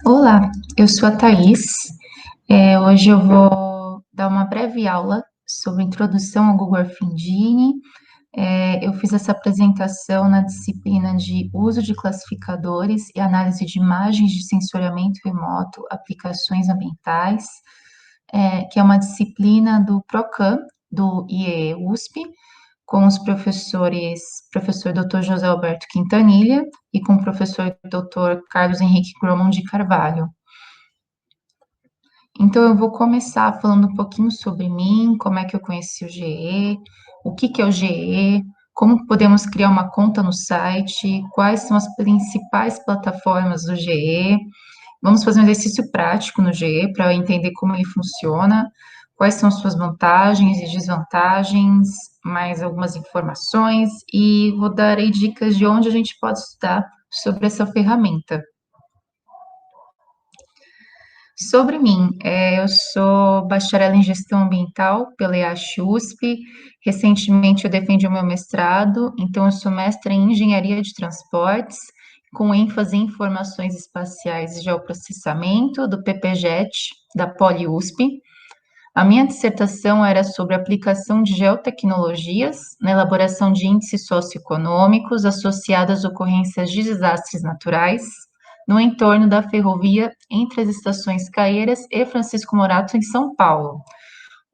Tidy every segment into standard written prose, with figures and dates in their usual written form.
Olá, eu sou a Thaís. Hoje eu vou dar uma breve aula sobre introdução ao Google Earth Engine. Eu fiz essa apresentação na disciplina de uso de classificadores e análise de imagens de sensoriamento remoto, aplicações ambientais, que é uma disciplina do PROCAM, do IEE USP, com os professores, professor Dr. José Alberto Quintanilha e com o professor Dr. Carlos Henrique Gromon de Carvalho. Então, eu vou começar falando um pouquinho sobre mim, como é que eu conheci o GE, o que que é o GE, como podemos criar uma conta no site, quais são as principais plataformas do GE. Vamos fazer um exercício prático no GE para entender como ele funciona, quais são suas vantagens e desvantagens, mais algumas informações e vou dar aí dicas de onde a gente pode estudar sobre essa ferramenta. Sobre mim, eu sou bacharel em gestão ambiental pela EASH-USP. Recentemente eu defendi o meu mestrado, então eu sou mestre em engenharia de transportes, com ênfase em informações espaciais e geoprocessamento, do PPGET, da Poli-USP. A minha dissertação era sobre a aplicação de geotecnologias na elaboração de índices socioeconômicos associados às ocorrências de desastres naturais no entorno da ferrovia entre as estações Caieiras e Francisco Morato, em São Paulo.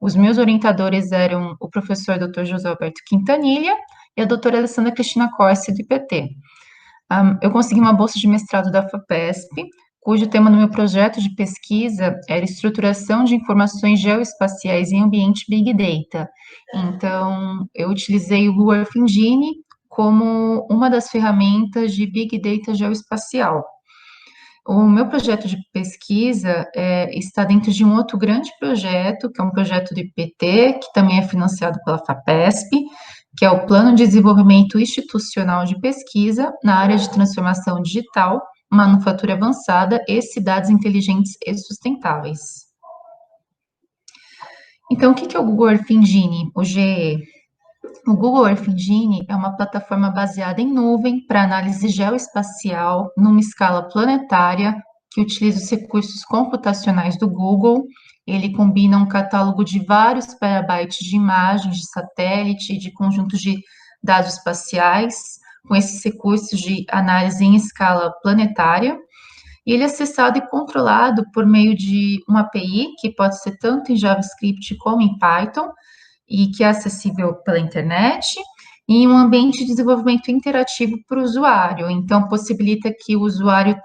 Os meus orientadores eram o professor Dr. José Alberto Quintanilha e a doutora Alessandra Cristina Corsi, do IPT. Eu consegui uma bolsa de mestrado da FAPESP, cujo tema do meu projeto de pesquisa era estruturação de informações geoespaciais em ambiente Big Data. Então, eu utilizei o Google Earth Engine como uma das ferramentas de Big Data geoespacial. O meu projeto de pesquisa está dentro de um outro grande projeto, que é um projeto do IPT, que também é financiado pela FAPESP, que é o Plano de Desenvolvimento Institucional de Pesquisa na área de transformação digital, manufatura avançada e cidades inteligentes e sustentáveis. Então, o que é o Google Earth Engine, o GE? O Google Earth Engine é uma plataforma baseada em nuvem para análise geoespacial numa escala planetária que utiliza os recursos computacionais do Google. Ele combina um catálogo de vários terabytes de imagens de satélite e de conjuntos de dados espaciais, com esses recursos de análise em escala planetária. E ele é acessado e controlado por meio de uma API, que pode ser tanto em JavaScript como em Python, e que é acessível pela internet, e em um ambiente de desenvolvimento interativo para o usuário. Então, possibilita que o usuário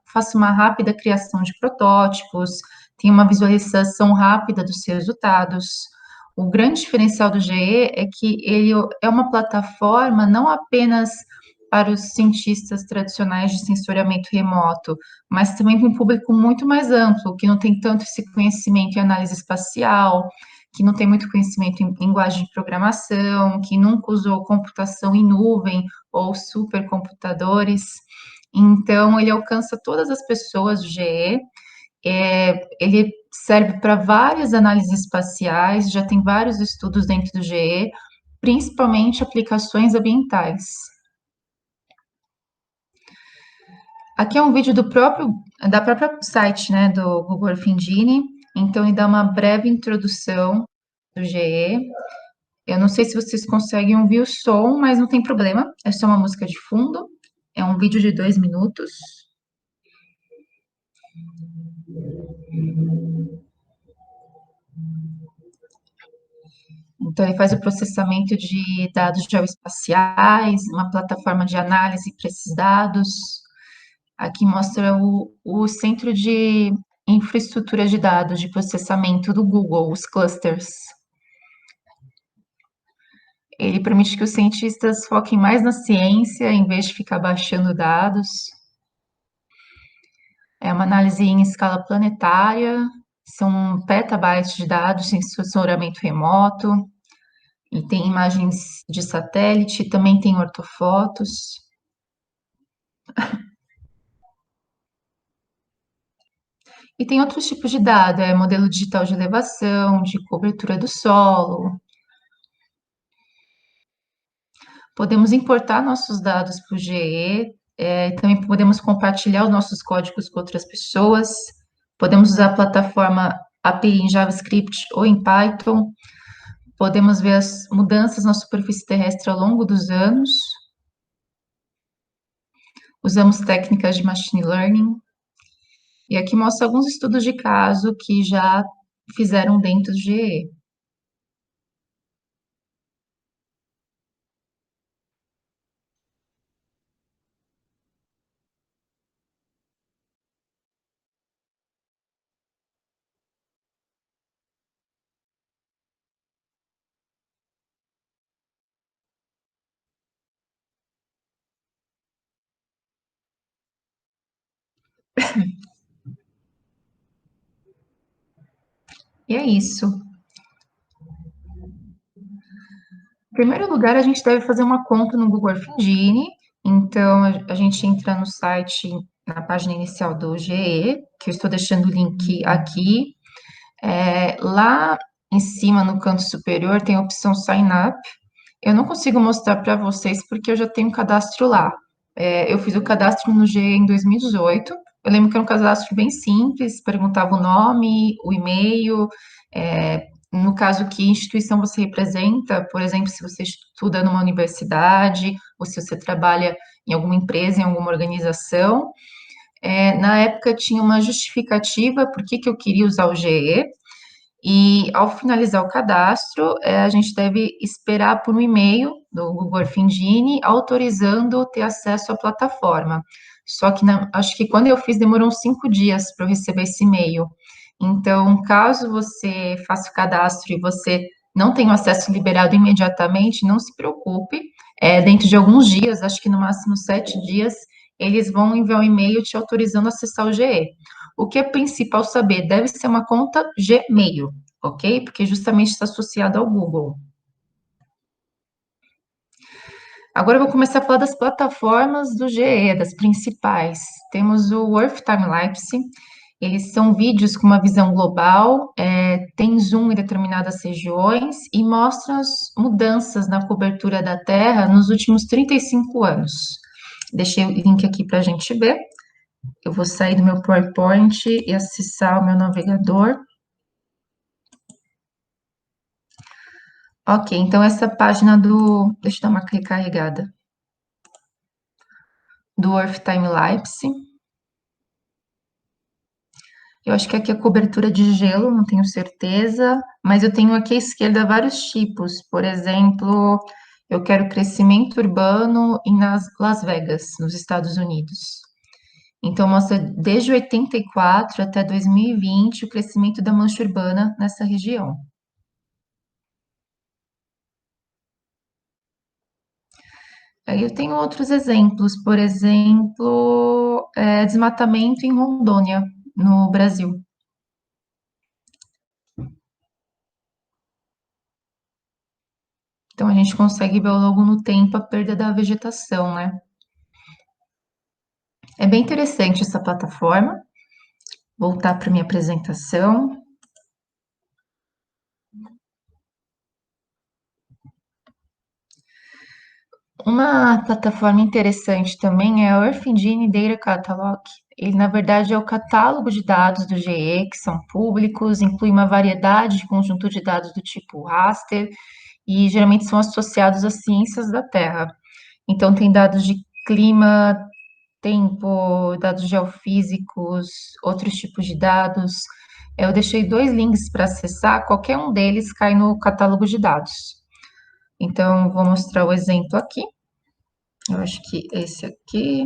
faça uma rápida criação de protótipos, tenha uma visualização rápida dos seus resultados. O grande diferencial do GE é que ele é uma plataforma não apenas para os cientistas tradicionais de sensoriamento remoto, mas também para um público muito mais amplo, que não tem tanto esse conhecimento em análise espacial, que não tem muito conhecimento em linguagem de programação, que nunca usou computação em nuvem ou supercomputadores. Então, ele alcança todas as pessoas, o GE. Ele serve para várias análises espaciais, já tem vários estudos dentro do GE, principalmente aplicações ambientais. Aqui é um vídeo da própria site, né, do Google Earth Engine. Então, ele dá uma breve introdução do GE. Eu não sei se vocês conseguem ouvir o som, mas não tem problema. É só uma música de fundo. É um vídeo de 2 minutos. Então, ele faz o processamento de dados geoespaciais, uma plataforma de análise para esses dados. Aqui mostra o centro de infraestrutura de dados de processamento do Google, os clusters. Ele permite que os cientistas foquem mais na ciência, em vez de ficar baixando dados. É uma análise em escala planetária, são petabytes de dados em sensoramento remoto, e tem imagens de satélite, também tem ortofotos. E tem outros tipos de dado, modelo digital de elevação, de cobertura do solo. Podemos importar nossos dados para o GE, Também podemos compartilhar os nossos códigos com outras pessoas. Podemos usar a plataforma API em JavaScript ou em Python. Podemos ver as mudanças na superfície terrestre ao longo dos anos. Usamos técnicas de machine learning. E aqui mostra alguns estudos de caso que já fizeram dentro do GE. E é isso. Em primeiro lugar, a gente deve fazer uma conta no Google Earth Engine. Então, a gente entra no site, na página inicial do GE, que eu estou deixando o link aqui. Lá em cima, no canto superior, tem a opção Sign Up. Eu não consigo mostrar para vocês porque eu já tenho um cadastro lá. Eu fiz o cadastro no GE em 2018. Eu lembro que era um cadastro bem simples, perguntava o nome, o e-mail, no caso, que instituição você representa, por exemplo, se você estuda numa universidade, ou se você trabalha em alguma empresa, em alguma organização. Na época tinha uma justificativa por que eu queria usar o GE, e ao finalizar o cadastro, a gente deve esperar por um e-mail do Google Earth Engine autorizando ter acesso à plataforma. Só que acho que quando eu fiz demorou uns 5 dias para eu receber esse e-mail. Então, caso você faça o cadastro e você não tenha o acesso liberado imediatamente, não se preocupe. Dentro de alguns dias, acho que no máximo 7 dias, eles vão enviar um e-mail te autorizando a acessar o GE. O que é principal saber? Deve ser uma conta Gmail, ok? Porque justamente está associada ao Google. Agora eu vou começar a falar das plataformas do GE, das principais. Temos o Earth Timelapse. Eles são vídeos com uma visão global, tem zoom em determinadas regiões e mostram as mudanças na cobertura da Terra nos últimos 35 anos. Deixei o link aqui para a gente ver. Eu vou sair do meu PowerPoint e acessar o meu navegador. Ok, então essa página deixa eu dar uma recarregada, do Earth Timelapse. Eu acho que aqui é cobertura de gelo, não tenho certeza, mas eu tenho aqui à esquerda vários tipos. Por exemplo, eu quero crescimento urbano em Las Vegas, nos Estados Unidos. Então, mostra desde 84 até 2020 o crescimento da mancha urbana nessa região. Aí eu tenho outros exemplos, por exemplo, desmatamento em Rondônia, no Brasil. Então a gente consegue ver ao longo no tempo a perda da vegetação, né? É bem interessante essa plataforma. Voltar para minha apresentação. Uma plataforma interessante também é o Earth Engine Data Catalog. Ele, na verdade, é o catálogo de dados do GE, que são públicos, inclui uma variedade de conjunto de dados do tipo raster, e geralmente são associados às ciências da Terra. Então, tem dados de clima, tempo, dados geofísicos, outros tipos de dados. Eu deixei 2 links para acessar, qualquer um deles cai no catálogo de dados. Então, vou mostrar o exemplo aqui. Eu acho que esse aqui.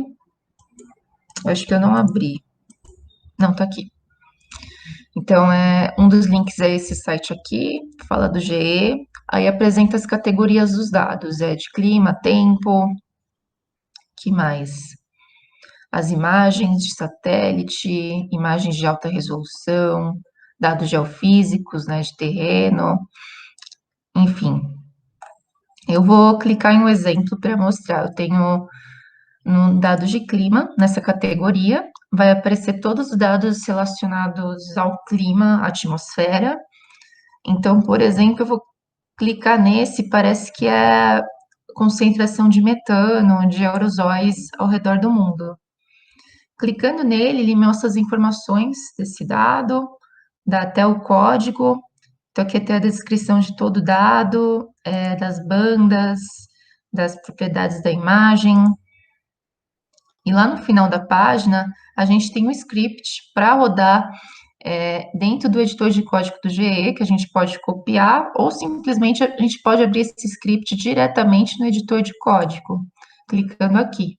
Eu acho que eu não abri. Não, tá aqui. Então, um dos links é esse site aqui, fala do GE, aí apresenta as categorias dos dados, de clima, tempo, que mais? As imagens de satélite, imagens de alta resolução, dados geofísicos, né, de terreno, enfim. Eu vou clicar em um exemplo para mostrar. Eu tenho no dados de clima, nessa categoria, vai aparecer todos os dados relacionados ao clima, atmosfera. Então, por exemplo, eu vou clicar nesse, parece que é concentração de metano, de aerosóis ao redor do mundo. Clicando nele, ele mostra as informações desse dado, dá até o código, então aqui até a descrição de todo o dado, das bandas, das propriedades da imagem. E lá no final da página, a gente tem um script para rodar dentro do editor de código do GE, que a gente pode copiar, ou simplesmente a gente pode abrir esse script diretamente no editor de código, clicando aqui.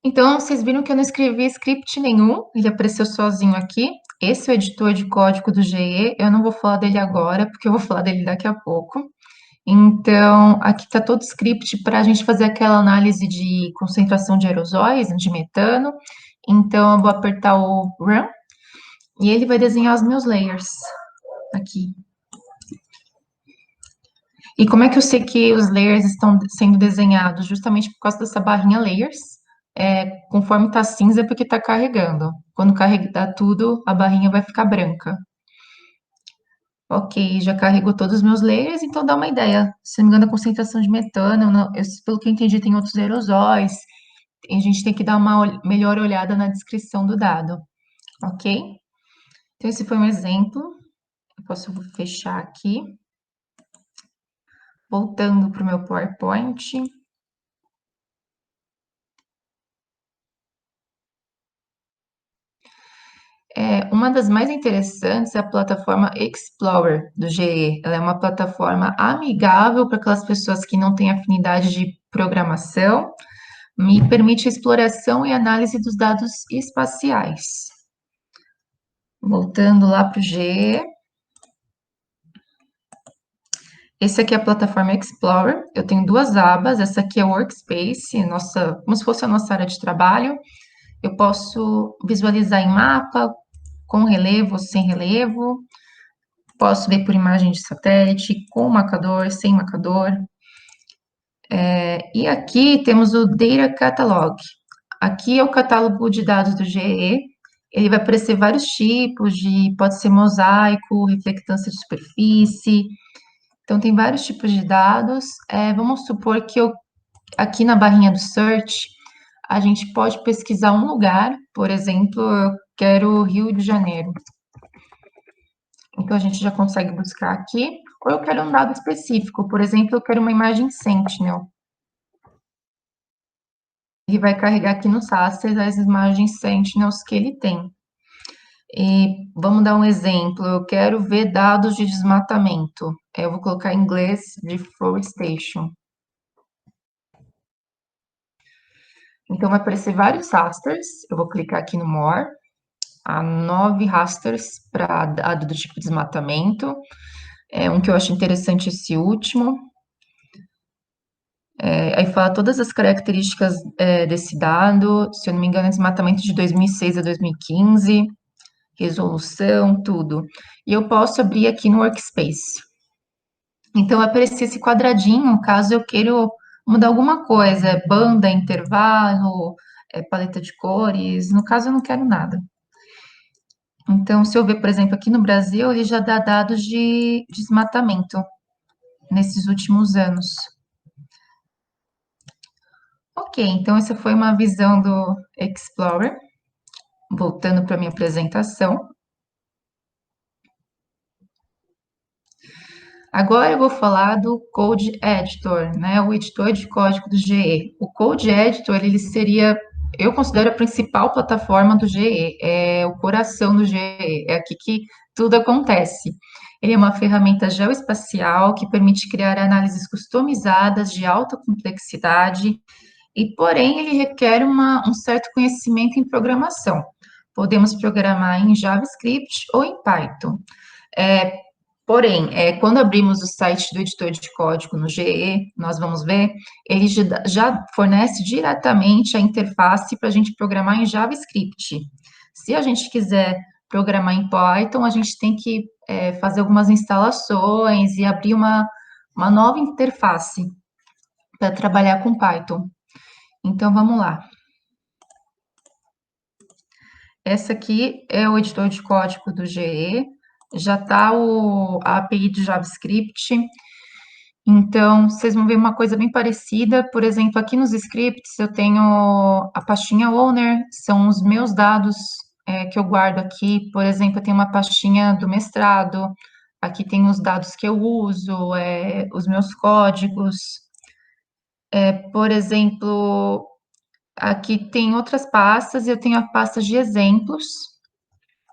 Então, vocês viram que eu não escrevi script nenhum, ele apareceu sozinho aqui. Esse é o editor de código do GE, eu não vou falar dele agora, porque eu vou falar dele daqui a pouco. Então, aqui está todo o script para a gente fazer aquela análise de concentração de aerosóis, de metano. Então, eu vou apertar o Run e ele vai desenhar os meus layers aqui. E como é que eu sei que os layers estão sendo desenhados? Justamente por causa dessa barrinha layers. Conforme está cinza, é porque está carregando. Quando carregar tudo, a barrinha vai ficar branca. Ok, já carregou todos os meus layers, então dá uma ideia. Se não me engano, a concentração de metano, pelo que eu entendi, tem outros aerosóis. A gente tem que dar uma melhor olhada na descrição do dado, ok? Então, esse foi um exemplo. Eu posso fechar aqui. Voltando para o meu PowerPoint. Uma das mais interessantes é a plataforma Explorer do GE. Ela é uma plataforma amigável para aquelas pessoas que não têm afinidade de programação, me permite a exploração e análise dos dados espaciais. Voltando lá para o GE. Esse aqui é a plataforma Explorer. Eu tenho duas abas. Essa aqui é o Workspace, como se fosse a nossa área de trabalho. Eu posso visualizar em mapa, com relevo, sem relevo. Posso ver por imagem de satélite, com marcador, sem marcador. E aqui temos o Data Catalog. Aqui é o catálogo de dados do GE. Ele vai aparecer vários tipos pode ser mosaico, reflectância de superfície. Então, tem vários tipos de dados. Vamos supor que aqui na barrinha do search, a gente pode pesquisar um lugar. Por exemplo, eu quero Rio de Janeiro. Então, a gente já consegue buscar aqui. Ou eu quero um dado específico. Por exemplo, eu quero uma imagem Sentinel. Ele vai carregar aqui no Raster as imagens Sentinels que ele tem. E vamos dar um exemplo. Eu quero ver dados de desmatamento. Eu vou colocar em inglês deforestation. Então, vai aparecer vários rasters. Eu vou clicar aqui no More. Há 9 rasters para dado do tipo desmatamento. Um que eu acho interessante esse último. Aí fala todas as características desse dado. Se eu não me engano, é desmatamento de 2006 a 2015. Resolução, tudo. E eu posso abrir aqui no Workspace. Então, vai aparecer esse quadradinho, caso eu queira mudar alguma coisa, banda, intervalo, paleta de cores. No caso, eu não quero nada. Então, se eu ver, por exemplo, aqui no Brasil, ele já dá dados de desmatamento nesses últimos anos. Ok, então essa foi uma visão do Explorer. Voltando para a minha apresentação. Agora eu vou falar do Code Editor, né? O editor de código do GE. O Code Editor, ele seria, eu considero a principal plataforma do GE, é o coração do GE, é aqui que tudo acontece. Ele é uma ferramenta geoespacial que permite criar análises customizadas de alta complexidade e, porém, ele requer um certo conhecimento em programação. Podemos programar em JavaScript ou em Python. Porém, quando abrimos o site do editor de código no GE, nós vamos ver, ele já fornece diretamente a interface para a gente programar em JavaScript. Se a gente quiser programar em Python, a gente tem que fazer algumas instalações e abrir uma nova interface para trabalhar com Python. Então, vamos lá. Essa aqui é o editor de código do GE, já está a API de JavaScript. Então, vocês vão ver uma coisa bem parecida. Por exemplo, aqui nos scripts eu tenho a pastinha owner, são os meus dados que eu guardo aqui. Por exemplo, eu tenho uma pastinha do mestrado, aqui tem os dados que eu uso, os meus códigos. Por exemplo, aqui tem outras pastas, eu tenho a pasta de exemplos,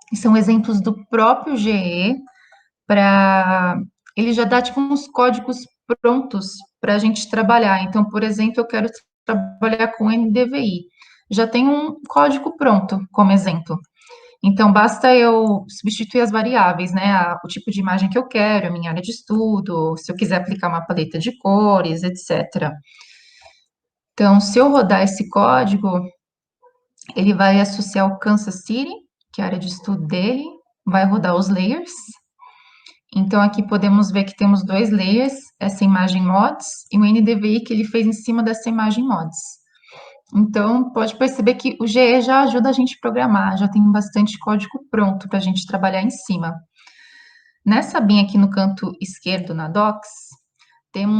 que são exemplos do próprio GE, para ele já dá tipo uns códigos prontos para a gente trabalhar. Então, por exemplo, eu quero trabalhar com NDVI. Já tem um código pronto como exemplo. Então, basta eu substituir as variáveis, né? O tipo de imagem que eu quero, a minha área de estudo, se eu quiser aplicar uma paleta de cores, etc. Então, se eu rodar esse código, ele vai associar o Kansas City, que é a área de estudo dele, vai rodar os layers. Então, aqui podemos ver que temos dois layers, essa imagem mods e o NDVI que ele fez em cima dessa imagem mods. Então, pode perceber que o GE já ajuda a gente a programar, já tem bastante código pronto para a gente trabalhar em cima. Nessa abinha aqui no canto esquerdo, na Docs,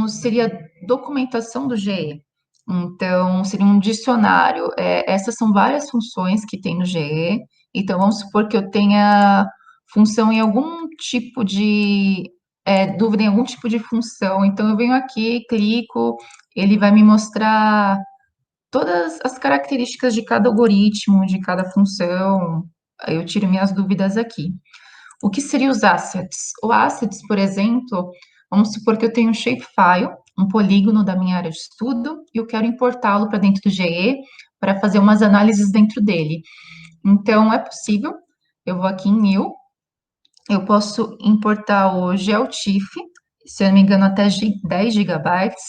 seria documentação do GE. Então, seria um dicionário. Essas são várias funções que tem no GE. Então, vamos supor que eu tenha função em algum tipo de dúvida em algum tipo de função. Então, eu venho aqui, clico, ele vai me mostrar todas as características de cada algoritmo, de cada função. Aí eu tiro minhas dúvidas aqui. O que seriam os assets? O assets, por exemplo, vamos supor que eu tenho um shapefile, um polígono da minha área de estudo, e eu quero importá-lo para dentro do GE para fazer umas análises dentro dele. Então, é possível, eu vou aqui em New, eu posso importar o GeoTIFF, se eu não me engano, até 10 gigabytes.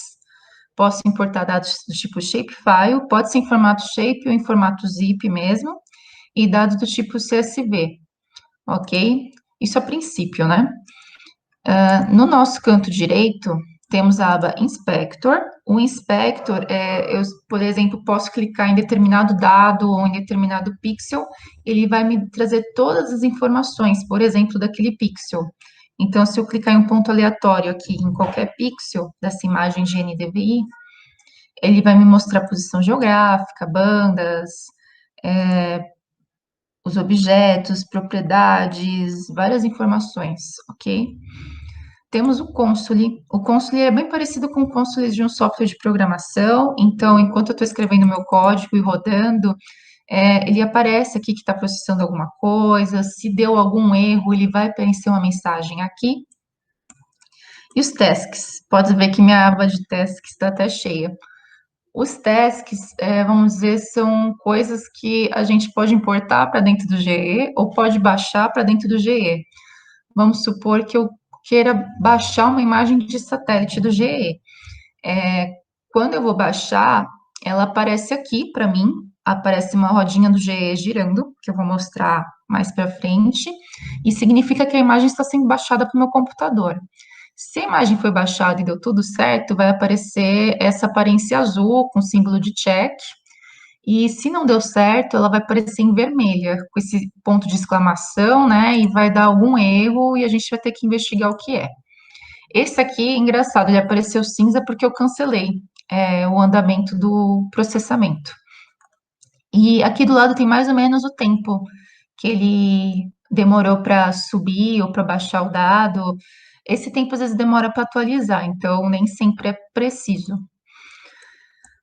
Posso importar dados do tipo shapefile, pode ser em formato shape ou em formato zip mesmo, e dados do tipo CSV, ok? Isso a princípio, né? No nosso canto direito, temos a aba Inspector. O Inspector, eu, por exemplo, posso clicar em determinado dado ou em determinado pixel, ele vai me trazer todas as informações, por exemplo, daquele pixel. Então, se eu clicar em um ponto aleatório aqui em qualquer pixel dessa imagem de NDVI, ele vai me mostrar a posição geográfica, bandas, os objetos, propriedades, várias informações, ok? Temos o Console. O Console é bem parecido com o Console de um software de programação. Então, enquanto eu estou escrevendo meu código e rodando, ele aparece aqui que está processando alguma coisa. Se deu algum erro, ele vai aparecer uma mensagem aqui. E os tasks. Pode ver que minha aba de tasks está até cheia. Os tasks, vamos dizer, são coisas que a gente pode importar para dentro do GE ou pode baixar para dentro do GE. Vamos supor que eu queira baixar uma imagem de satélite do GE. Quando eu vou baixar, ela aparece aqui para mim, aparece uma rodinha do GE girando, que eu vou mostrar mais para frente, e significa que a imagem está sendo baixada para o meu computador. Se a imagem foi baixada e deu tudo certo, vai aparecer essa aparência azul com símbolo de check, e se não deu certo, ela vai aparecer em vermelha, com esse ponto de exclamação, né? E vai dar algum erro e a gente vai ter que investigar o que é. Esse aqui, engraçado, ele apareceu cinza porque eu cancelei o andamento do processamento. E aqui do lado tem mais ou menos o tempo que ele demorou para subir ou para baixar o dado. Esse tempo às vezes demora para atualizar, então nem sempre é preciso.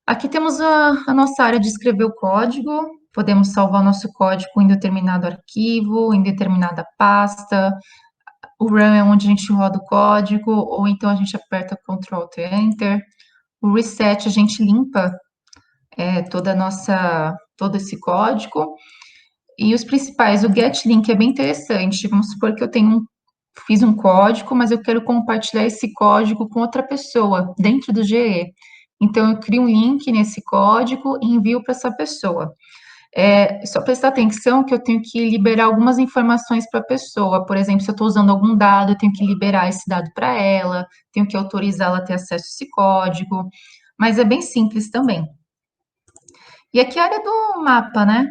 Aqui temos a nossa área de escrever o código. Podemos salvar o nosso código em determinado arquivo, em determinada pasta. O run é onde a gente roda o código, ou então a gente aperta Ctrl Alt Enter. O reset a gente limpa todo esse código. E os principais, o get link é bem interessante. Vamos supor que eu fiz um código, mas eu quero compartilhar esse código com outra pessoa dentro do GE. Então, eu crio um link nesse código e envio para essa pessoa. Só prestar atenção que eu tenho que liberar algumas informações para a pessoa. Por exemplo, se eu estou usando algum dado, eu tenho que liberar esse dado para ela, tenho que autorizá-la a ter acesso a esse código. Mas é bem simples também. E aqui é a área do mapa, né?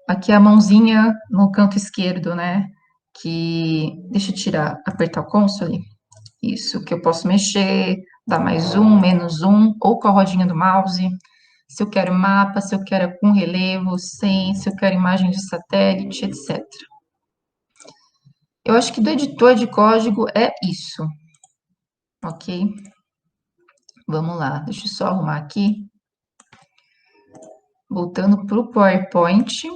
aqui a mãozinha no canto esquerdo, né? Que, deixa eu tirar, apertar o console. Isso, que eu posso mexer, dar mais um, menos um, ou com a rodinha do mouse. Se eu quero mapa, se eu quero com relevo, sem, se eu quero imagem de satélite, etc. Eu acho que do editor de código é isso, ok? Vamos lá, deixa eu só arrumar aqui. Voltando para o PowerPoint.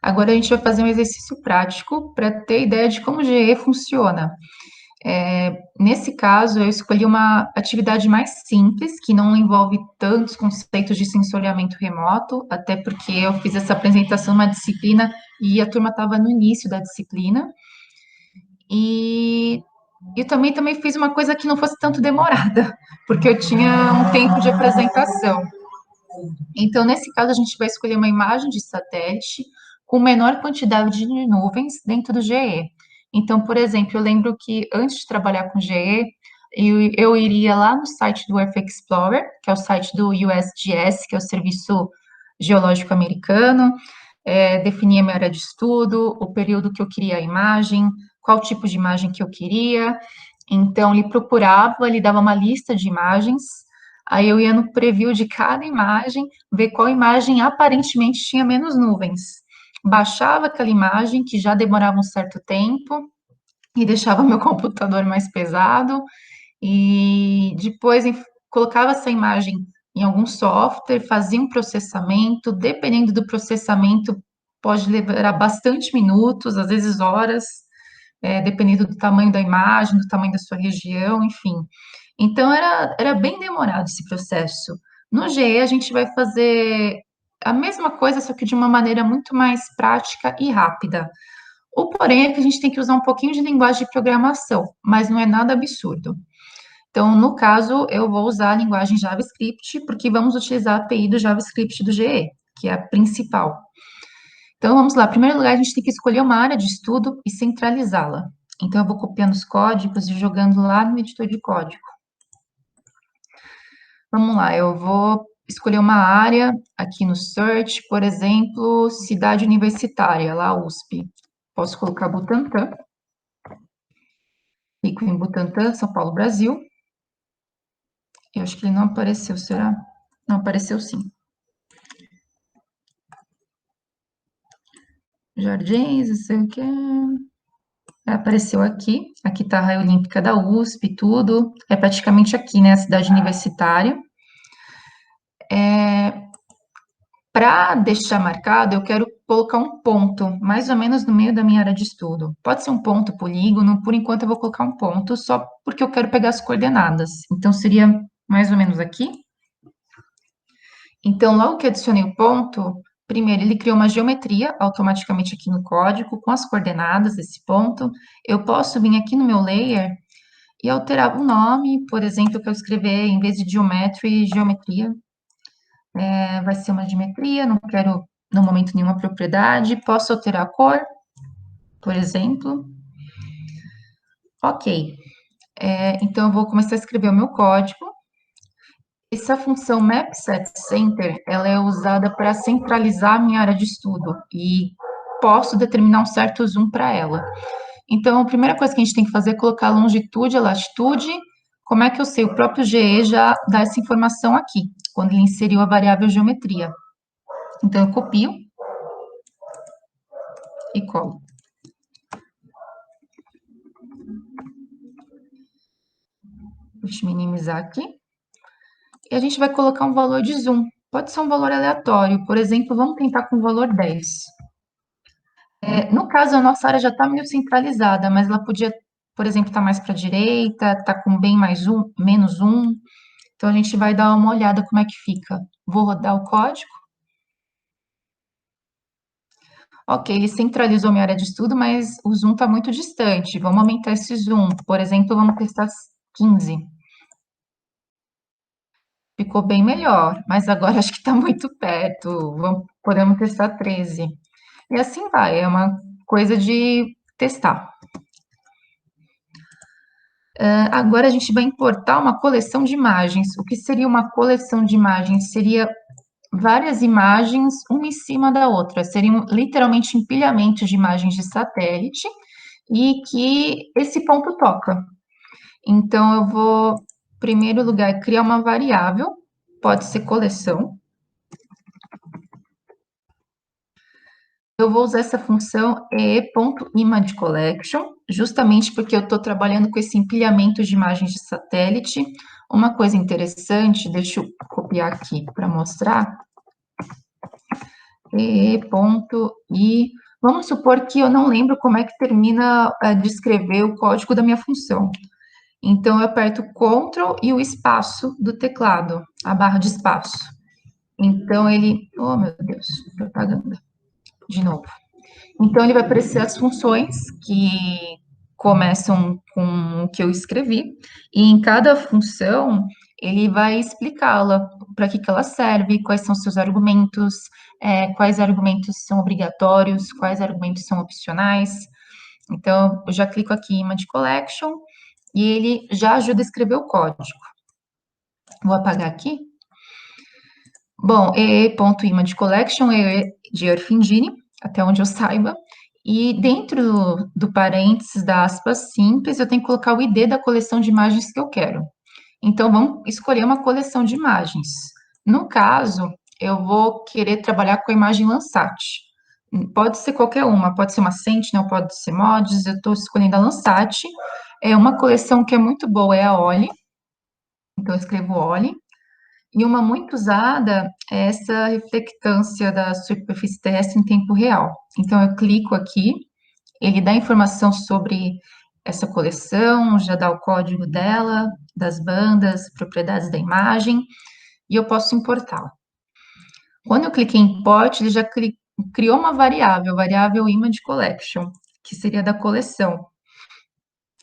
Agora a gente vai fazer um exercício prático para ter ideia de como o GE funciona. Nesse caso, eu escolhi uma atividade mais simples, que não envolve tantos conceitos de sensoriamento remoto, até porque eu fiz essa apresentação numa disciplina e a turma estava no início da disciplina. E eu também fiz uma coisa que não fosse tanto demorada, porque eu tinha um tempo de apresentação. Então, nesse caso, a gente vai escolher uma imagem de satélite com menor quantidade de nuvens dentro do GE. Então, por exemplo, eu lembro que antes de trabalhar com GE, eu iria lá no site do Earth Explorer, que é o site do USGS, que é o Serviço Geológico Americano, definia minha área de estudo, o período que eu queria a imagem, qual tipo de imagem que eu queria. Então, ele procurava, ele dava uma lista de imagens, aí eu ia no preview de cada imagem, ver qual imagem aparentemente tinha menos nuvens. Baixava aquela imagem, que já demorava um certo tempo, e deixava meu computador mais pesado, e depois colocava essa imagem em algum software, fazia um processamento, dependendo do processamento, pode levar bastante minutos, às vezes horas, dependendo do tamanho da imagem, do tamanho da sua região, enfim. Então, era bem demorado esse processo. No GE, a gente vai fazer a mesma coisa, só que de uma maneira muito mais prática e rápida. O porém é que a gente tem que usar um pouquinho de linguagem de programação, mas não é nada absurdo. Então, no caso, eu vou usar a linguagem JavaScript, porque vamos utilizar a API do JavaScript do GE, que é a principal. Então, vamos lá. Em primeiro lugar, a gente tem que escolher uma área de estudo e centralizá-la. Então, eu vou copiando os códigos e jogando lá no editor de código. Vamos lá, eu vou escolher uma área aqui no Search, por exemplo, cidade universitária, lá USP. Posso colocar Butantã. Clico em Butantã, São Paulo, Brasil. Eu acho que ele não apareceu, será? Não apareceu sim. Jardins, não sei o que. Apareceu aqui. Aqui está a Raia Olímpica da USP, tudo. É praticamente aqui, né? A cidade universitária. Para deixar marcado, eu quero colocar um ponto, mais ou menos no meio da minha área de estudo. Pode ser um ponto polígono, por enquanto eu vou colocar um ponto, só porque eu quero pegar as coordenadas. Então, seria mais ou menos aqui. Então, logo que eu adicionei o ponto, primeiro ele criou uma geometria automaticamente aqui no código, com as coordenadas desse ponto. Eu posso vir aqui no meu layer e alterar o nome, por exemplo, eu quero escrever, em vez de geometry, geometria. Vai ser uma geometria, não quero, no momento, nenhuma propriedade. Posso alterar a cor, por exemplo. Ok. Então, eu vou começar a escrever o meu código. Essa função map_set_center, ela é usada para centralizar a minha área de estudo e posso determinar um certo zoom para ela. Então, a primeira coisa que a gente tem que fazer é colocar a longitude, a latitude. Como é que eu sei? O próprio GE já dá essa informação aqui, quando ele inseriu a variável geometria. Então, eu copio e colo. Deixa eu minimizar aqui. E a gente vai colocar um valor de zoom. Pode ser um valor aleatório. Por exemplo, vamos tentar com o valor 10. No caso, a nossa área já está meio centralizada, mas ela podia, por exemplo, estar mais para a direita, estar com bem mais um, menos um. Então, a gente vai dar uma olhada como é que fica. Vou rodar o código. Ok, ele centralizou minha área de estudo, mas o zoom está muito distante. Vamos aumentar esse zoom. Por exemplo, vamos testar 15. Ficou bem melhor, mas agora acho que está muito perto. Podemos testar 13. E assim vai, é uma coisa de testar. Agora a gente vai importar uma coleção de imagens. O que seria uma coleção de imagens? Seria várias imagens, uma em cima da outra. Seriam literalmente empilhamentos de imagens de satélite e que esse ponto toca. Então, eu vou, em primeiro lugar, criar uma variável, pode ser coleção. Eu vou usar essa função e.imageCollection, justamente porque eu estou trabalhando com esse empilhamento de imagens de satélite. Uma coisa interessante, deixa eu copiar aqui para mostrar, e.i. Vamos supor que eu não lembro como é que termina de escrever o código da minha função. Então, eu aperto Ctrl e o espaço do teclado, a barra de espaço. Então, ele... Oh, meu Deus, propaganda. De novo. Então, ele vai aparecer as funções que começam com o que eu escrevi, e em cada função, ele vai explicá-la, para que ela serve, quais são seus argumentos, quais argumentos são obrigatórios, quais argumentos são opcionais. Então, eu já clico aqui em Image Collection, e ele já ajuda a escrever o código. Vou apagar aqui. Bom, e.image collection é de Earth Engine, até onde eu saiba. E dentro do parênteses da aspas simples, eu tenho que colocar o ID da coleção de imagens que eu quero. Então, vamos escolher uma coleção de imagens. No caso, eu vou querer trabalhar com a imagem Landsat. Pode ser qualquer uma, pode ser uma Sentinel, pode ser Mods, eu estou escolhendo a Landsat. É uma coleção que é muito boa, é a Oli. Então, eu escrevo Oli. E uma muito usada é essa reflectância da superfície terrestre em tempo real. Então, eu clico aqui, ele dá informação sobre essa coleção, já dá o código dela, das bandas, propriedades da imagem, e eu posso importá-la. Quando eu cliquei em Import, ele já criou uma variável Image Collection, que seria da coleção,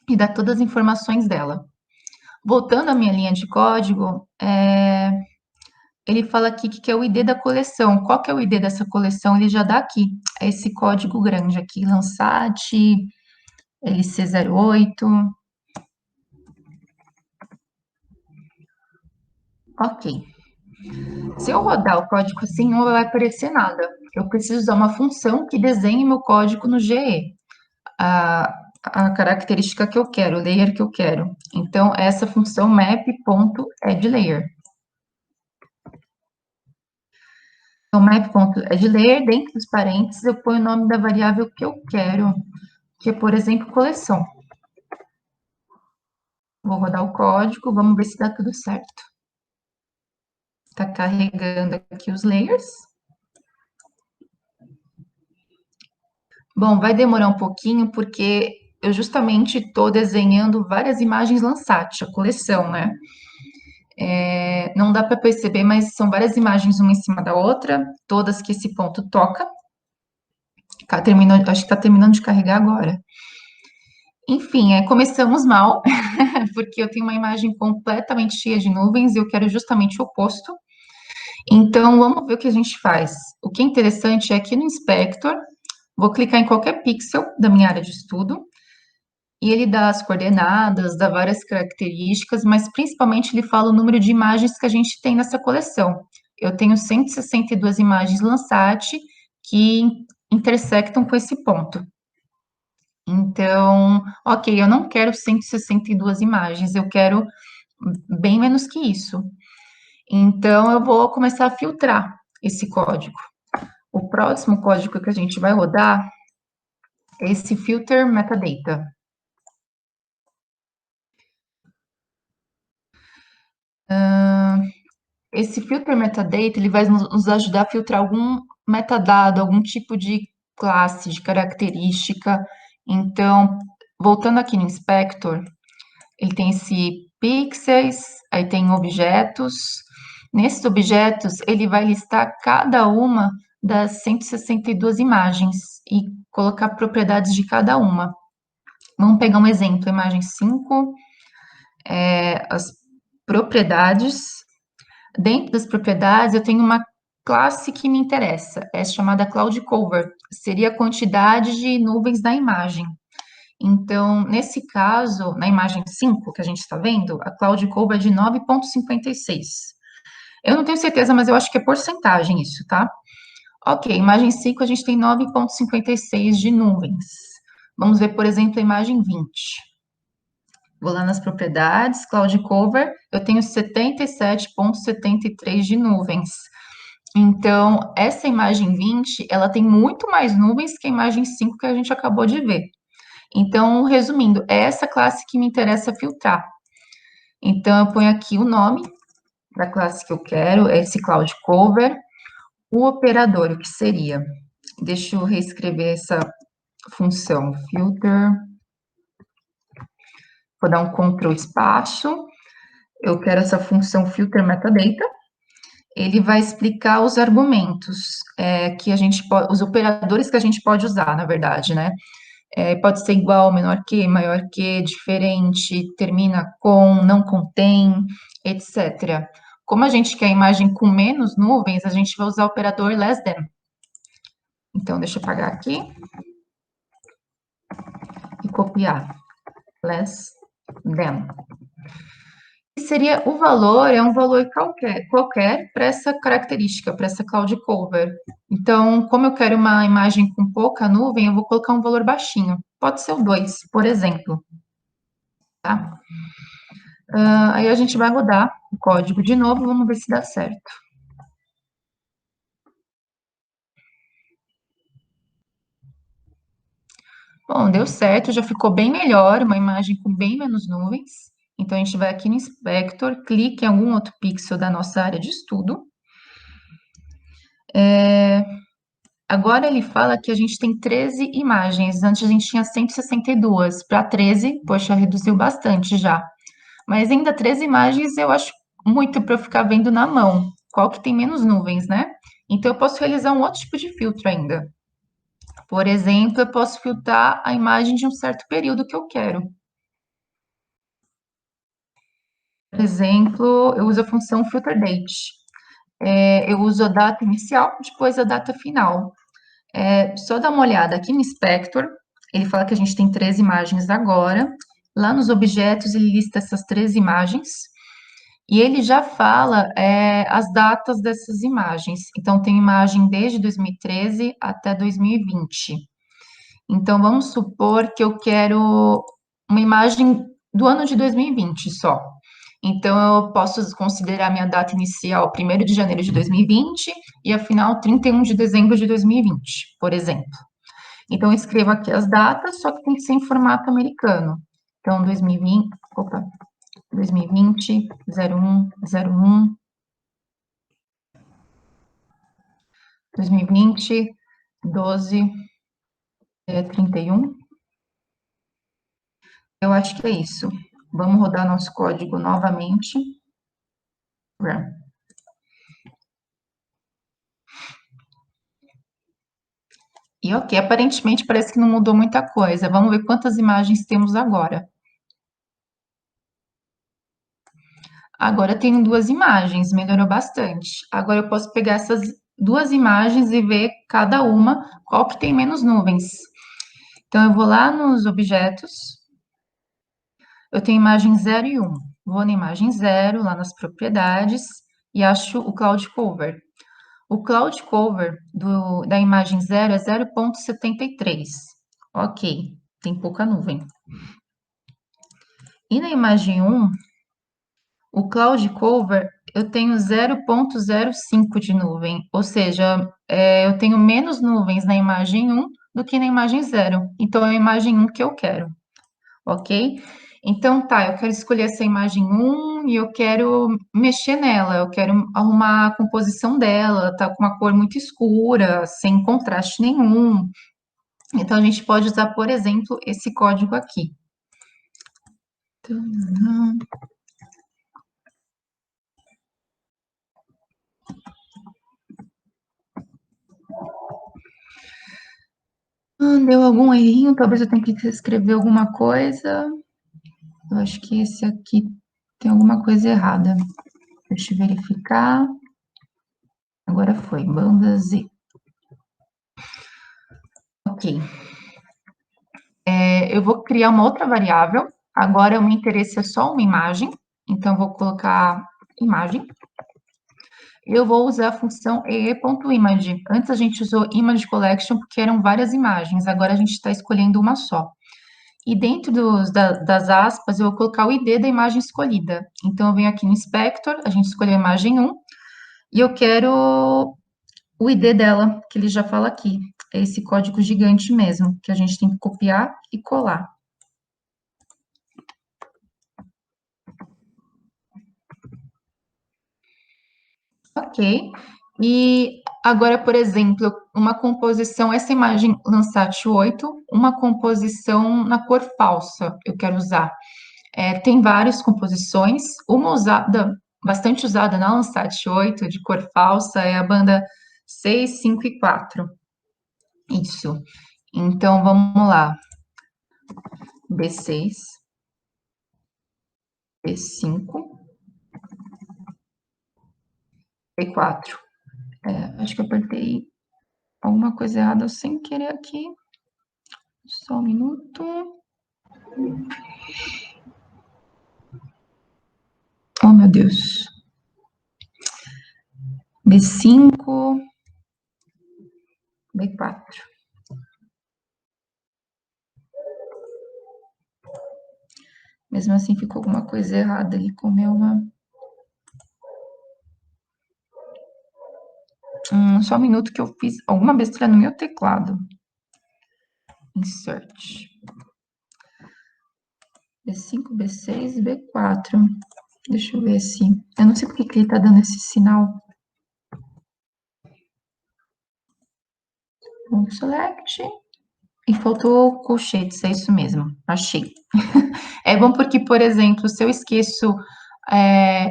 e dá todas as informações dela. Voltando à minha linha de código, ele fala aqui que é o ID da coleção. Qual que é o ID dessa coleção? Ele já dá aqui. É esse código grande aqui, Landsat, LC08. Ok. Se eu rodar o código assim, não vai aparecer nada. Eu preciso usar uma função que desenhe meu código no GE. A característica que eu quero, o layer que eu quero. Então, essa função map.addLayer. Então, map.addLayer, dentro dos parênteses, eu ponho o nome da variável que eu quero, que é, por exemplo, coleção. Vou rodar o código, vamos ver se dá tudo certo. Está carregando aqui os layers. Bom, vai demorar um pouquinho, porque eu justamente estou desenhando várias imagens Landsat, a coleção, né? Não dá para perceber, mas são várias imagens uma em cima da outra, todas que esse ponto toca. Acho que está terminando de carregar agora. Enfim, começamos mal, porque eu tenho uma imagem completamente cheia de nuvens e eu quero justamente o oposto. Então, vamos ver o que a gente faz. O que é interessante é que no Inspector, vou clicar em qualquer pixel da minha área de estudo, e ele dá as coordenadas, dá várias características, mas principalmente ele fala o número de imagens que a gente tem nessa coleção. Eu tenho 162 imagens Landsat que intersectam com esse ponto. Então, ok, eu não quero 162 imagens, eu quero bem menos que isso. Então, eu vou começar a filtrar esse código. O próximo código que a gente vai rodar é esse filter metadata. Esse filter metadata, ele vai nos ajudar a filtrar algum metadado, algum tipo de classe, de característica. Então, voltando aqui no Inspector, ele tem esse pixels, aí tem objetos. Nesses objetos, ele vai listar cada uma das 162 imagens e colocar propriedades de cada uma. Vamos pegar um exemplo, imagem 5, as propriedades. Dentro das propriedades, eu tenho uma classe que me interessa, é chamada Cloud Cover, seria a quantidade de nuvens da imagem. Então, nesse caso, na imagem 5 que a gente está vendo, a cloud cover é de 9,56. Eu não tenho certeza, mas eu acho que é porcentagem isso, tá? Ok, imagem 5 a gente tem 9,56 de nuvens. Vamos ver, por exemplo, a imagem 20. Vou lá nas propriedades, cloud cover, eu tenho 77,73 de nuvens. Então, essa imagem 20, ela tem muito mais nuvens que a imagem 5 que a gente acabou de ver. Então, resumindo, é essa classe que me interessa filtrar. Então, eu ponho aqui o nome da classe que eu quero, esse cloud cover, o operador, o que seria? Deixa eu reescrever essa função, filter, vou dar um Ctrl espaço, eu quero essa função filter metadata, ele vai explicar os argumentos que a gente pode, os operadores que a gente pode usar, na verdade, né? Pode ser igual, menor que, maior que, diferente, termina com, não contém, etc. Como a gente quer a imagem com menos nuvens, a gente vai usar o operador less than. Então, deixa eu apagar aqui e copiar. Less than. E seria o valor, é um valor qualquer para essa característica, para essa cloud cover. Então, como eu quero uma imagem com pouca nuvem, eu vou colocar um valor baixinho. Pode ser o 2, por exemplo. Tá? Aí a gente vai rodar o código de novo, vamos ver se dá certo. Bom, deu certo, já ficou bem melhor, uma imagem com bem menos nuvens. Então, a gente vai aqui no Inspector, clique em algum outro pixel da nossa área de estudo. Agora ele fala que a gente tem 13 imagens, antes a gente tinha 162. Para 13, poxa, reduziu bastante já. Mas ainda 13 imagens eu acho muito para eu ficar vendo na mão. Qual que tem menos nuvens, né? Então, eu posso realizar um outro tipo de filtro ainda. Por exemplo, eu posso filtrar a imagem de um certo período que eu quero. Por exemplo, eu uso a função filter date. Eu uso a data inicial, depois a data final. Só dar uma olhada aqui no Inspector, ele fala que a gente tem 13 imagens agora. Lá nos objetos, ele lista essas 13 imagens. E ele já fala as datas dessas imagens. Então, tem imagem desde 2013 até 2020. Então, vamos supor que eu quero uma imagem do ano de 2020 só. Então, eu posso considerar minha data inicial 1º de janeiro de 2020 e a final 31 de dezembro de 2020, por exemplo. Então, eu escrevo aqui as datas, só que tem que ser em formato americano. Então, 2020, 01, 01, 2020, 12, 31. Eu acho que é isso. Vamos rodar nosso código novamente. Run. E ok, aparentemente parece que não mudou muita coisa. Vamos ver quantas imagens temos agora. Agora eu tenho 2 imagens, melhorou bastante. Agora eu posso pegar essas 2 imagens e ver cada uma qual que tem menos nuvens. Então eu vou lá nos objetos, eu tenho imagem 0 e 1. Vou na imagem 0, lá nas propriedades, e acho o Cloud Cover. O Cloud Cover da imagem 0 é 0,73. Ok, tem pouca nuvem. E na imagem 1, o Cloud Cover, eu tenho 0,05 de nuvem, ou seja, eu tenho menos nuvens na imagem 1 do que na imagem 0. Então, é a imagem 1 que eu quero, ok? Então, tá, eu quero escolher essa imagem 1 e eu quero mexer nela, eu quero arrumar a composição dela, tá com uma cor muito escura, sem contraste nenhum. Então, a gente pode usar, por exemplo, esse código aqui. Deu algum errinho, talvez eu tenha que escrever alguma coisa. Eu acho que esse aqui tem alguma coisa errada. Deixa eu verificar. Agora foi, banda Z. Ok. eu vou criar uma outra variável. Agora, o meu interesse é só uma imagem. Então, vou colocar imagem. Eu vou usar a função ee.image. Antes a gente usou image collection porque eram várias imagens. Agora a gente está escolhendo uma só. E dentro das aspas, eu vou colocar o ID da imagem escolhida. Então, eu venho aqui no inspector, a gente escolheu a imagem 1, e eu quero o ID dela, que ele já fala aqui. É esse código gigante mesmo, que a gente tem que copiar e colar. Ok. E agora, por exemplo, uma composição, essa imagem Landsat 8, uma composição na cor falsa, eu quero usar. Tem várias composições, uma usada, bastante usada na Landsat 8, de cor falsa, é a banda 6, 5 e 4. Isso. Então, vamos lá. B6, B5, B4. Acho que eu apertei alguma coisa errada sem querer aqui. Só um minuto. Oh, meu Deus. B5, B4. Mesmo assim, ficou alguma coisa errada. Ele comeu uma. Só um minuto que eu fiz alguma besteira no meu teclado. Insert. B5, B6 e B4. Deixa eu ver se. Eu não sei porque que ele tá dando esse sinal. Vamos select. E faltou colchetes, é isso mesmo. Achei. É bom porque, por exemplo, se eu esqueço é,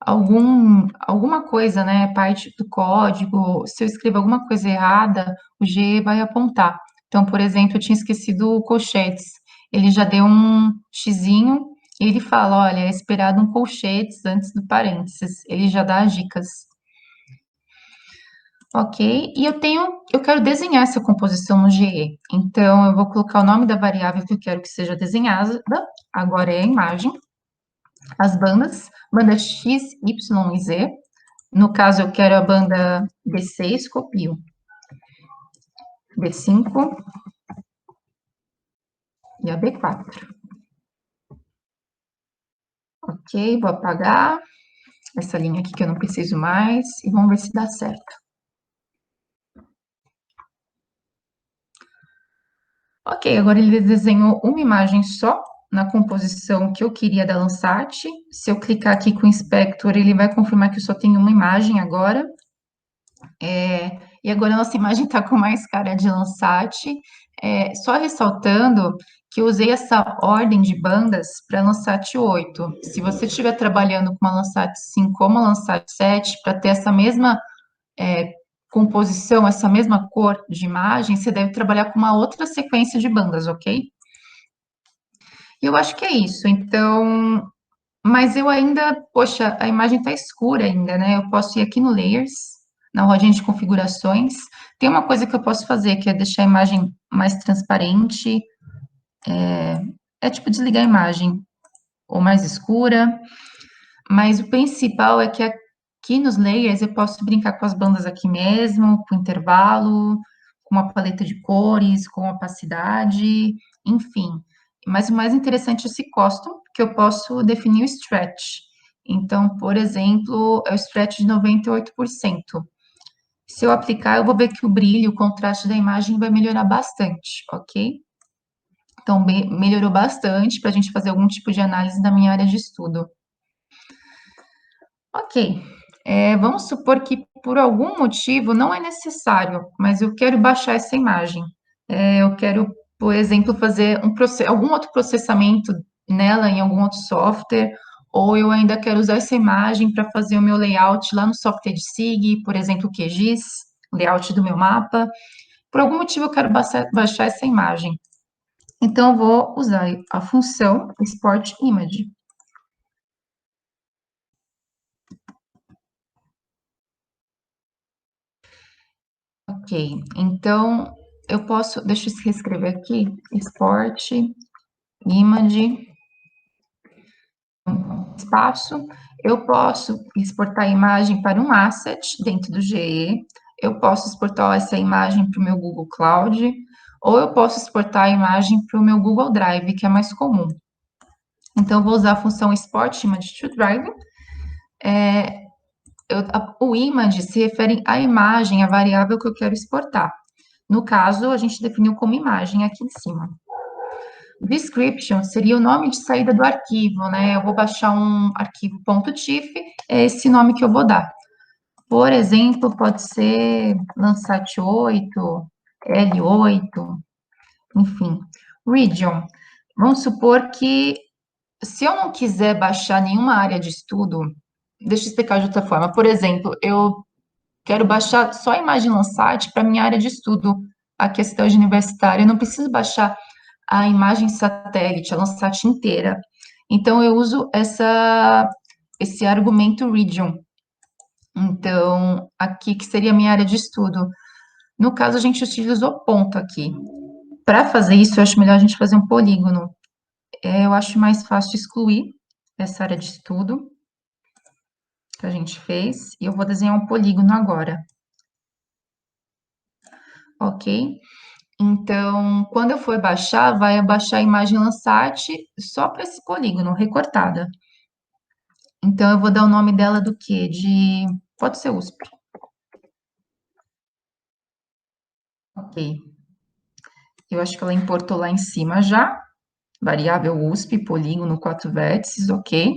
alguma coisa, né, parte do código, se eu escrevo alguma coisa errada, o G vai apontar. Então, por exemplo, eu tinha esquecido o colchetes. Ele já deu um xizinho e ele fala, olha, é esperado um colchetes antes do parênteses. Ele já dá as dicas. Ok, e eu quero desenhar essa composição no GE. Então, eu vou colocar o nome da variável que eu quero que seja desenhada. Agora é a imagem. As bandas, banda X, Y e Z. No caso, eu quero a banda B6, copio. B5 e a B4. Ok, vou apagar essa linha aqui que eu não preciso mais e vamos ver se dá certo. Ok, agora ele desenhou uma imagem só na composição que eu queria da Landsat. Se eu clicar aqui com o Inspector, ele vai confirmar que eu só tenho uma imagem agora. E agora a nossa imagem está com mais cara de Landsat. Só ressaltando que eu usei essa ordem de bandas para Landsat 8. Se você estiver trabalhando com uma Landsat 5 ou uma Landsat 7, para ter essa mesma composição, essa mesma cor de imagem, você deve trabalhar com uma outra sequência de bandas, ok? E eu acho que é isso. Então, mas eu ainda, poxa, a imagem está escura ainda, né? Eu posso ir aqui no Layers, na rodinha de configurações. Tem uma coisa que eu posso fazer, que é deixar a imagem mais transparente. É tipo desligar a imagem, ou mais escura. Mas o principal é que aqui nos Layers eu posso brincar com as bandas aqui mesmo, com intervalo, com uma paleta de cores, com opacidade, enfim. Mas o mais interessante é esse custom, que eu posso definir o stretch. Então, por exemplo, é o stretch de 98%. Se eu aplicar, eu vou ver que o brilho, o contraste da imagem vai melhorar bastante, ok? Então, melhorou bastante para a gente fazer algum tipo de análise na minha área de estudo. Ok, vamos supor que por algum motivo não é necessário, mas eu quero baixar essa imagem. Eu quero, por exemplo, fazer algum outro processamento nela em algum outro software, ou eu ainda quero usar essa imagem para fazer o meu layout lá no software de SIG, por exemplo, o QGIS, layout do meu mapa. Por algum motivo eu quero baixar essa imagem. Então, eu vou usar a função Export Image. Ok, então eu posso, deixa eu reescrever aqui, export, image, espaço, eu posso exportar a imagem para um asset dentro do GE, eu posso exportar essa imagem para o meu Google Cloud, ou eu posso exportar a imagem para o meu Google Drive, que é mais comum. Então, eu vou usar a função export image to drive. O image se refere à imagem, à variável que eu quero exportar. No caso, a gente definiu como imagem aqui em cima. Description seria o nome de saída do arquivo, né? Eu vou baixar um arquivo .tif, é esse nome que eu vou dar. Por exemplo, pode ser Landsat 8, L8, enfim. Region. Vamos supor que, se eu não quiser baixar nenhuma área de estudo, deixa eu explicar de outra forma. Por exemplo, eu quero baixar só a imagem Landsat para minha área de estudo, a questão de universitária. Eu não preciso baixar a imagem satélite, a Landsat inteira. Então, eu uso esse argumento region. Então, aqui que seria a minha área de estudo. No caso, a gente utilizou ponto aqui. Para fazer isso, eu acho melhor a gente fazer um polígono. Eu acho mais fácil excluir essa área de estudo que a gente fez. E eu vou desenhar um polígono agora. Ok? Então, quando eu for baixar, vai baixar a imagem Landsat só para esse polígono, recortada. Então, eu vou dar o nome dela do quê? Pode ser USP. Ok. Eu acho que ela importou lá em cima já. Variável USP, polígono, 4 vértices, ok.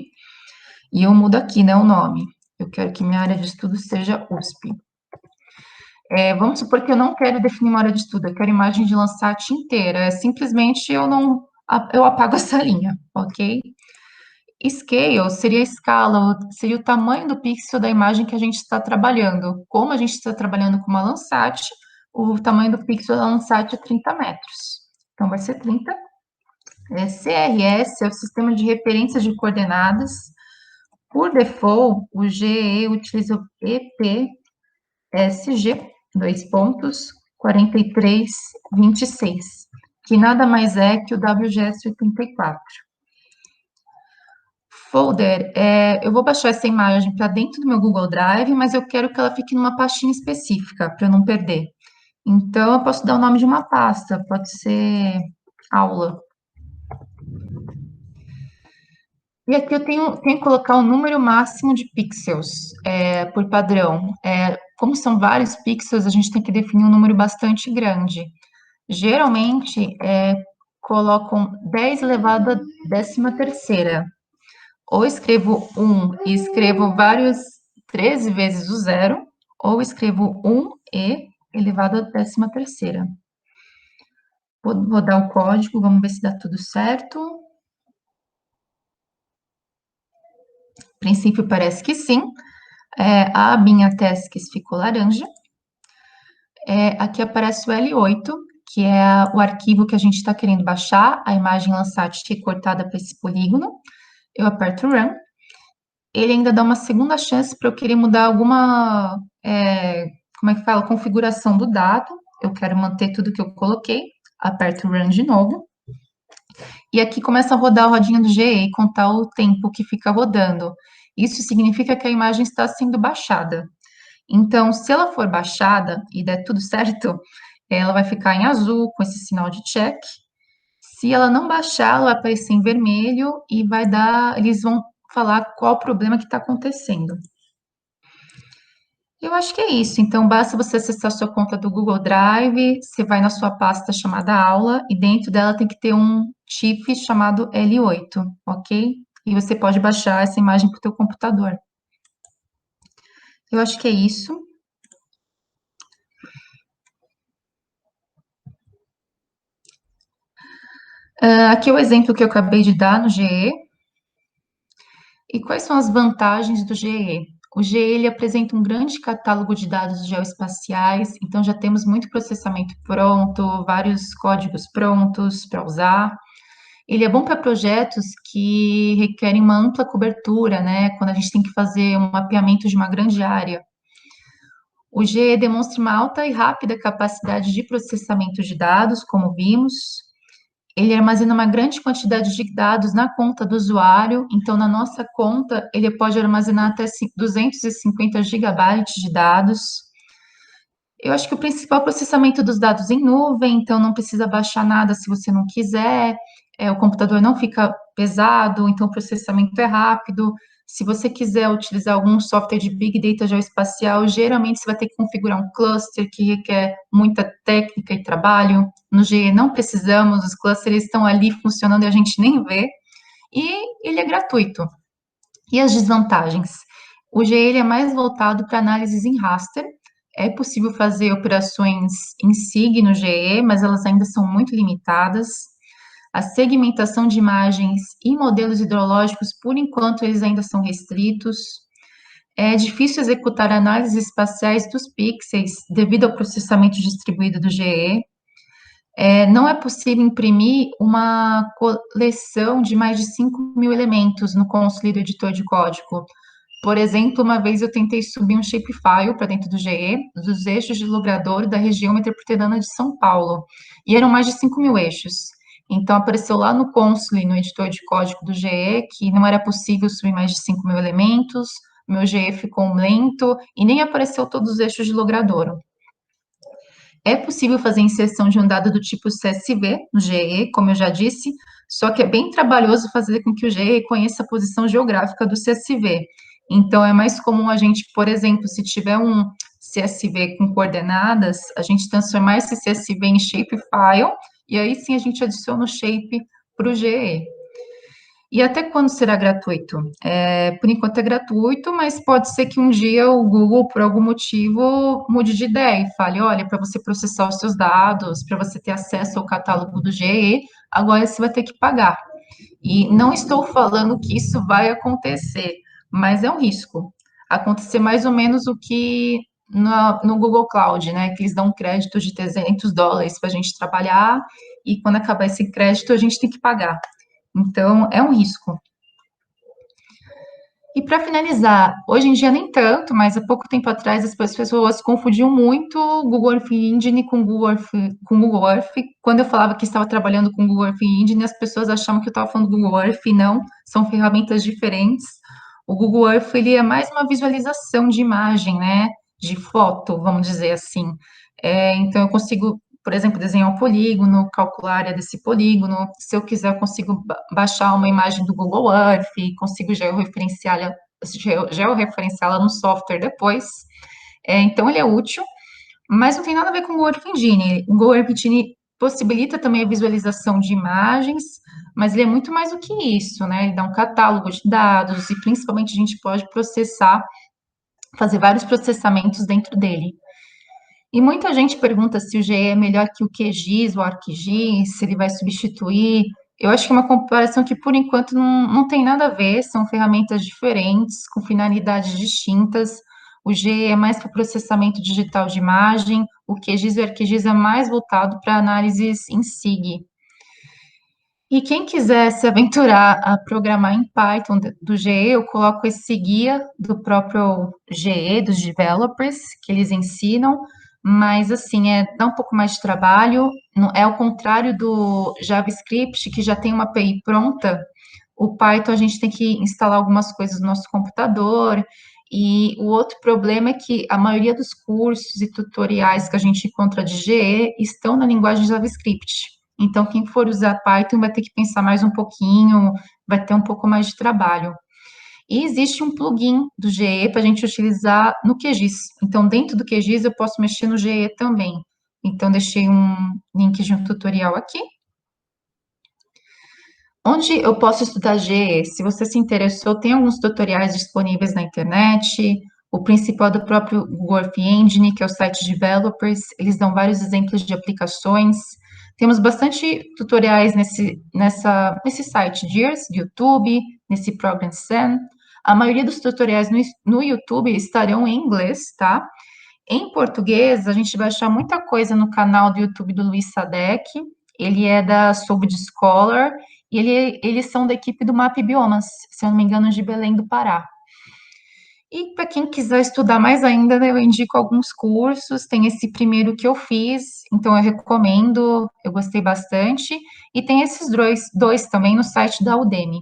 E eu mudo aqui, né, o nome. Eu quero que minha área de estudo seja USP. Vamos supor que eu não quero definir uma área de estudo, eu quero imagem de Landsat inteira. Simplesmente eu apago essa linha, ok? Scale seria a escala, seria o tamanho do pixel da imagem que a gente está trabalhando. Como a gente está trabalhando com uma Landsat, o tamanho do pixel da Landsat é 30 metros. Então, vai ser 30. CRS é o Sistema de Referências de Coordenadas. Por default, o GE utiliza o EPSG, 4326, que nada mais é que o WGS 84. Folder, eu vou baixar essa imagem para dentro do meu Google Drive, mas eu quero que ela fique numa pastinha específica, para eu não perder. Então, eu posso dar o nome de uma pasta, pode ser aula. E aqui eu tenho que colocar o número máximo de pixels, por padrão. Como são vários pixels, a gente tem que definir um número bastante grande. Geralmente, colocam 10 elevado à 13ª. Ou escrevo 1 e escrevo 13 vezes o zero, ou escrevo 1e elevado à 13ª. Vou dar o código, vamos ver se dá tudo certo. A princípio parece que sim. A abinha tasks ficou laranja. Aqui aparece o L8, que é o arquivo que a gente está querendo baixar, a imagem Landsat recortada para esse polígono. Eu aperto Run. Ele ainda dá uma segunda chance para eu querer mudar alguma, como é que fala, configuração do dado. Eu quero manter tudo que eu coloquei. Aperto Run de novo. E aqui começa a rodar a rodinha do GE e contar o tempo que fica rodando. Isso significa que a imagem está sendo baixada. Então, se ela for baixada e der tudo certo, ela vai ficar em azul com esse sinal de check. Se ela não baixar, ela vai aparecer em vermelho e eles vão falar qual o problema que está acontecendo. Eu acho que é isso. Então, basta você acessar a sua conta do Google Drive, você vai na sua pasta chamada aula e dentro dela tem que ter um TIFF chamado L8, ok? E você pode baixar essa imagem para o seu computador. Eu acho que é isso. Aqui é o exemplo que eu acabei de dar no GE. E quais são as vantagens do GE? O GE ele apresenta um grande catálogo de dados geoespaciais, então já temos muito processamento pronto, vários códigos prontos para usar. Ele é bom para projetos que requerem uma ampla cobertura, né? Quando a gente tem que fazer um mapeamento de uma grande área. O GE demonstra uma alta e rápida capacidade de processamento de dados, como vimos. Ele armazena uma grande quantidade de dados na conta do usuário, então na nossa conta ele pode armazenar até 250 gigabytes de dados. Eu acho que o principal processamento dos dados em nuvem, então não precisa baixar nada se você não quiser, o computador não fica pesado, então o processamento é rápido. Se você quiser utilizar algum software de Big Data geoespacial, geralmente você vai ter que configurar um cluster que requer muita técnica e trabalho. No GE não precisamos, os clusters estão ali funcionando e a gente nem vê. E ele é gratuito. E as desvantagens? O GE ele é mais voltado para análises em raster. É possível fazer operações em SIG no GE, mas elas ainda são muito limitadas. A segmentação de imagens e modelos hidrológicos, por enquanto, eles ainda são restritos. É difícil executar análises espaciais dos pixels devido ao processamento distribuído do GE. Não é possível imprimir uma coleção de mais de 5.000 elementos no console do editor de código. Por exemplo, uma vez eu tentei subir um shapefile para dentro do GE, dos eixos de logrador da região metropolitana de São Paulo, e eram mais de 5.000 eixos. Então, apareceu lá no console, no editor de código do GE, que não era possível subir mais de 5.000 elementos, meu GE ficou lento, e nem apareceu todos os eixos de logrador. É possível fazer inserção de um dado do tipo CSV no GE, como eu já disse, só que é bem trabalhoso fazer com que o GE conheça a posição geográfica do CSV. Então, é mais comum a gente, por exemplo, se tiver um CSV com coordenadas, a gente transformar esse CSV em shapefile, e aí sim a gente adiciona o shape para o GE. E até quando será gratuito? Por enquanto é gratuito, mas pode ser que um dia o Google, por algum motivo, mude de ideia e fale, olha, para você processar os seus dados, para você ter acesso ao catálogo do GE, agora você vai ter que pagar. E não estou falando que isso vai acontecer, mas é um risco. Acontecer mais ou menos o que no Google Cloud, né? Que eles dão um crédito de $300 para a gente trabalhar, e quando acabar esse crédito, a gente tem que pagar. Então, é um risco. E para finalizar, hoje em dia nem tanto, mas há pouco tempo atrás as pessoas confundiam muito o Google Earth Engine com Google Earth. Quando eu falava que estava trabalhando com Google Earth Engine, as pessoas achavam que eu estava falando do Google Earth, e não, são ferramentas diferentes. O Google Earth, ele é mais uma visualização de imagem, né, de foto, vamos dizer assim. Então, eu consigo, por exemplo, desenhar um polígono, calcular a área desse polígono. Se eu quiser, eu consigo baixar uma imagem do Google Earth, consigo georreferenciá-la no software depois. Então, ele é útil, mas não tem nada a ver com o Google Earth Engine. O Google Earth Engine possibilita também a visualização de imagens, mas ele é muito mais do que isso, né? Ele dá um catálogo de dados e, principalmente, a gente pode fazer vários processamentos dentro dele. E muita gente pergunta se o GE é melhor que o QGIS, o ArcGIS, se ele vai substituir. Eu acho que é uma comparação que, por enquanto, não tem nada a ver, são ferramentas diferentes, com finalidades distintas. O GE é mais para processamento digital de imagem, o QGIS e o ArcGIS é mais voltado para análises em SIG. E quem quiser se aventurar a programar em Python do GE, eu coloco esse guia do próprio GE, dos developers, que eles ensinam, mas assim, dá um pouco mais de trabalho, é ao contrário do JavaScript, que já tem uma API pronta. O Python a gente tem que instalar algumas coisas no nosso computador, e o outro problema é que a maioria dos cursos e tutoriais que a gente encontra de GE estão na linguagem JavaScript. Então, quem for usar Python vai ter que pensar mais um pouquinho, vai ter um pouco mais de trabalho. E existe um plugin do GE para a gente utilizar no QGIS. Então, dentro do QGIS, eu posso mexer no GE também. Então, deixei um link de um tutorial aqui. Onde eu posso estudar GE? Se você se interessou, tem alguns tutoriais disponíveis na internet. O principal é do próprio Google Earth Engine, que é o site Developers. Eles dão vários exemplos de aplicações. Temos bastante tutoriais nesse site, Gears, do YouTube, nesse Program Sun. A maioria dos tutoriais no YouTube estarão em inglês, tá? Em português, a gente vai achar muita coisa no canal do YouTube do Luiz Sadek. Ele é da Solid Scholar e eles são da equipe do Map Biomas, se eu não me engano, de Belém do Pará. E para quem quiser estudar mais ainda, né, eu indico alguns cursos. Tem esse primeiro que eu fiz, então eu recomendo, eu gostei bastante. E tem esses dois também no site da Udemy.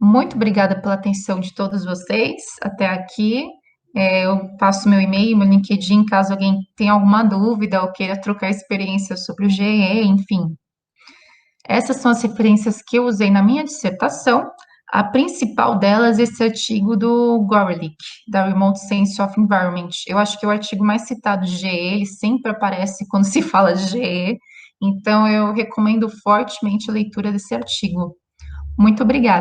Muito obrigada pela atenção de todos vocês até aqui. Eu passo meu e-mail, meu LinkedIn, caso alguém tenha alguma dúvida ou queira trocar experiência sobre o GE, enfim. Essas são as referências que eu usei na minha dissertação. A principal delas é esse artigo do Gorelick, da Remote Sense of Environment. Eu acho que é o artigo mais citado de GE, ele sempre aparece quando se fala de GE, então eu recomendo fortemente a leitura desse artigo. Muito obrigada.